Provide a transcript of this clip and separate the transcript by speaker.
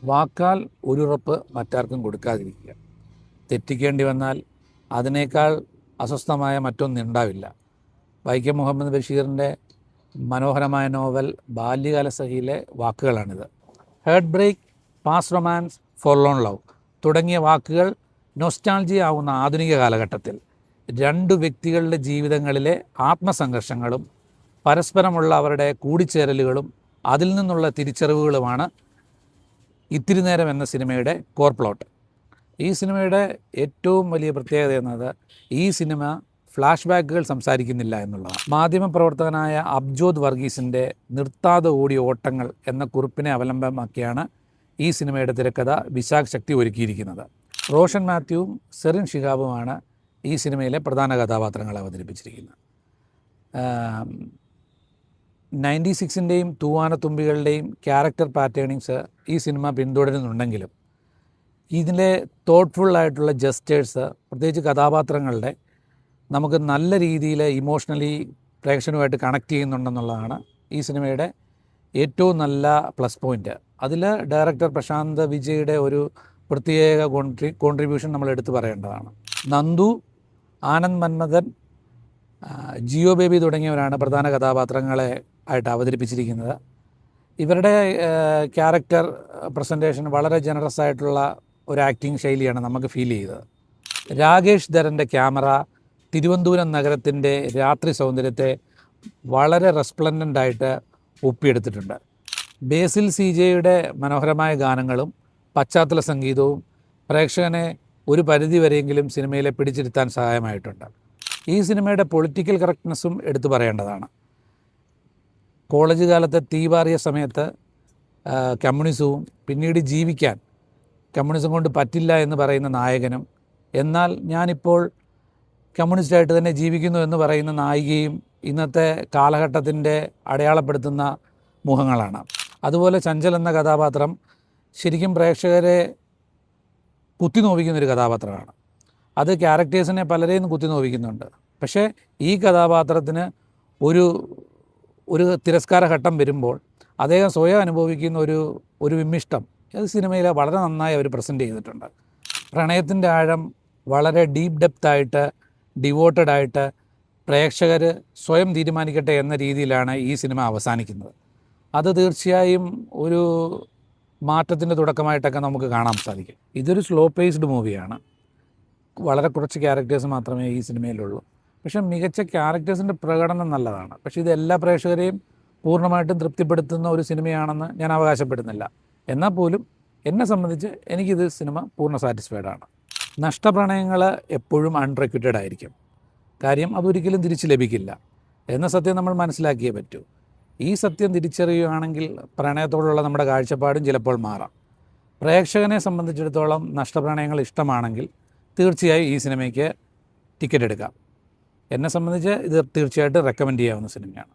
Speaker 1: വാക്കാൽ ഒരുറപ്പ് മറ്റാർക്കും കൊടുക്കാതിരിക്കുക. തെറ്റിക്കേണ്ടി വന്നാൽ അതിനേക്കാൾ അസ്വസ്ഥമായ മറ്റൊന്നുണ്ടാവില്ല. വൈക്കം മുഹമ്മദ് ബഷീറിൻ്റെ മനോഹരമായ നോവൽ ബാല്യകാലസഖിയിലെ വാക്കുകളാണിത്. Heartbreak, past romance, forlorn love തുടങ്ങിയ വാക്കുകൾ നൊസ്റ്റാൾജിയ ആവുന്ന ആധുനിക കാലഘട്ടത്തിൽ രണ്ടു വ്യക്തികളുടെ ജീവിതങ്ങളിലെ ആത്മസംഘർഷങ്ങളും പരസ്പരമുള്ള അവരുടെ കൂടിച്ചേരലുകളും അതിൽ നിന്നുള്ള തിരിച്ചറിവുകളുമാണ് ഇത്തിരി നേരം എന്ന സിനിമയുടെ കോർ പ്ലോട്ട്. ഈ സിനിമയുടെ ഏറ്റവും വലിയ പ്രത്യേകത എന്നത് ഈ സിനിമ ഫ്ലാഷ് ബാക്കുകൾ സംസാരിക്കുന്നില്ല എന്നുള്ളതാണ്. മാധ്യമപ്രവർത്തകനായ അബ്ജോദ് വർഗീസിൻ്റെ നിർത്താതെ ഓടിയ ഓട്ടങ്ങൾ എന്ന കുറിപ്പിനെ അവലംബമാക്കിയാണ് ഈ സിനിമയുടെ തിരക്കഥ വിശാഖ് ശക്തി ഒരുക്കിയിരിക്കുന്നത്. റോഷൻ മാത്യുവും സെറിൻ ഷിഹാബുമാണ് ഈ സിനിമയിലെ പ്രധാന കഥാപാത്രങ്ങളെ അവതരിപ്പിച്ചിരിക്കുന്നത്. 96ൻ്റെയും തൂവാനത്തുമ്പികളുടെയും ക്യാരക്ടർ പാറ്റേണിങ്സ് ഈ സിനിമ പിന്തുടരുന്നുണ്ടെങ്കിലും ഇതിലെ തോട്ട്ഫുള്ളായിട്ടുള്ള ജസ്റ്റേഴ്സ്, പ്രത്യേകിച്ച് കഥാപാത്രങ്ങളുടെ നമുക്ക് നല്ല രീതിയിൽ ഇമോഷണലി പ്രേക്ഷകനുമായിട്ട് കണക്ട് ചെയ്യുന്നുണ്ടെന്നുള്ളതാണ് ഈ സിനിമയുടെ ഏറ്റവും നല്ല പ്ലസ് പോയിൻറ്റ്. അതിൽ ഡയറക്ടർ പ്രശാന്ത് വിജയുടെ ഒരു പ്രത്യേക കോൺട്രിബ്യൂഷൻ നമ്മൾ എടുത്തു പറയേണ്ടതാണ്. നന്ദു, ആനന്ദ് മന്മഥൻ, ജിയോ ബേബി തുടങ്ങിയവരാണ് പ്രധാന കഥാപാത്രങ്ങളെ ആയിട്ട് അവതരിപ്പിച്ചിരിക്കുന്നത്. ഇവരുടെ ക്യാരക്ടർ പ്രസൻറ്റേഷൻ വളരെ ജനറസ് ആയിട്ടുള്ള ഒരു ആക്ടിങ് ശൈലിയാണ് നമുക്ക് ഫീൽ ചെയ്തത്. രാകേഷ് ധരൻ്റെ ക്യാമറ തിരുവനന്തപുരം നഗരത്തിൻ്റെ രാത്രി സൗന്ദര്യത്തെ വളരെ റെസ്പ്ലൻഡൻ്റായിട്ട് ഒപ്പിയെടുത്തിട്ടുണ്ട്. ബേസിൽ CJയുടെ മനോഹരമായ ഗാനങ്ങളും പശ്ചാത്തല സംഗീതവും പ്രേക്ഷകനെ ഒരു പരിധിവരെയെങ്കിലും സിനിമയിലെ പിടിച്ചിരുത്താൻ സഹായമായിട്ടുണ്ട്. ഈ സിനിമയുടെ പൊളിറ്റിക്കൽ കറക്റ്റ്നെസ്സും എടുത്തു പറയേണ്ടതാണ്. കോളേജ് കാലത്തെ തീപാറിയ സമയത്ത് കമ്മ്യൂണിസവും പിന്നീട് ജീവിക്കാൻ കമ്മ്യൂണിസം കൊണ്ട് പറ്റില്ല എന്ന് പറയുന്ന നായകനും, എന്നാൽ ഞാനിപ്പോൾ കമ്മ്യൂണിസ്റ്റായിട്ട് തന്നെ ജീവിക്കുന്നു എന്ന് പറയുന്ന നായികയും ഇന്നത്തെ കാലഘട്ടത്തിൻ്റെ അടയാളപ്പെടുത്തുന്ന മുഖങ്ങളാണ്. അതുപോലെ ചഞ്ചൽ എന്ന കഥാപാത്രം ശരിക്കും പ്രേക്ഷകരെ കുത്തിനോവിക്കുന്നൊരു കഥാപാത്രമാണ്. അത് ക്യാരക്ടേഴ്സിനെ പലരെയും കുത്തിനോവിക്കുന്നുണ്ട്. പക്ഷേ ഈ കഥാപാത്രത്തിന് ഒരു തിരസ്കാര ഘട്ടം വരുമ്പോൾ അദ്ദേഹം സ്വയം അനുഭവിക്കുന്ന ഒരു വിമ്മിഷ്ടം അത് സിനിമയിൽ വളരെ നന്നായി അവർ പ്രസൻറ്റ് ചെയ്തിട്ടുണ്ട്. പ്രണയത്തിൻ്റെ ആഴം വളരെ ഡീപ്പ് ഡെപ്തായിട്ട്, ഡിവോട്ടഡായിട്ട് പ്രേക്ഷകർ സ്വയം തീരുമാനിക്കട്ടെ എന്ന രീതിയിലാണ് ഈ സിനിമ അവസാനിക്കുന്നത്. അത് തീർച്ചയായും ഒരു മാറ്റത്തിൻ്റെ തുടക്കമായിട്ടൊക്കെ നമുക്ക് കാണാൻ സാധിക്കും. ഇതൊരു സ്ലോ പേസ്ഡ് മൂവിയാണ്. വളരെ കുറച്ച് ക്യാരക്ടേഴ്സ് മാത്രമേ ഈ സിനിമയിലുള്ളൂ. പക്ഷേ മികച്ച ക്യാരക്ടേഴ്സിൻ്റെ പ്രകടനം നല്ലതാണ്. പക്ഷേ ഇത് എല്ലാ പ്രേക്ഷകരെയും പൂർണ്ണമായിട്ടും തൃപ്തിപ്പെടുത്തുന്ന ഒരു സിനിമയാണെന്ന് ഞാൻ അവകാശപ്പെടുന്നില്ല. എന്നാൽ പോലും എന്നെ സംബന്ധിച്ച് എനിക്കിത് സിനിമ പൂർണ്ണ സാറ്റിസ്ഫൈഡാണ്. നഷ്ടപ്രണയങ്ങൾ എപ്പോഴും അൺറിക്വറ്റഡ് ആയിരിക്കും. കാര്യം അതൊരിക്കലും തിരിച്ചു ലഭിക്കില്ല എന്ന സത്യം നമ്മൾ മനസ്സിലാക്കിയേ പറ്റൂ. ഈ സത്യം തിരിച്ചറിയുകയാണെങ്കിൽ പ്രണയത്തോടുള്ള നമ്മുടെ കാഴ്ചപ്പാടും ചിലപ്പോൾ മാറാം. പ്രേക്ഷകനെ സംബന്ധിച്ചിടത്തോളം നഷ്ടപ്രണയങ്ങൾ ഇഷ്ടമാണെങ്കിൽ തീർച്ചയായും ഈ സിനിമയ്ക്ക് ടിക്കറ്റ് എടുക്കാം. എന്നെ സംബന്ധിച്ച് ഇത് തീർച്ചയായിട്ടും റെക്കമെൻഡ് ചെയ്യാവുന്ന സിനിമയാണ്.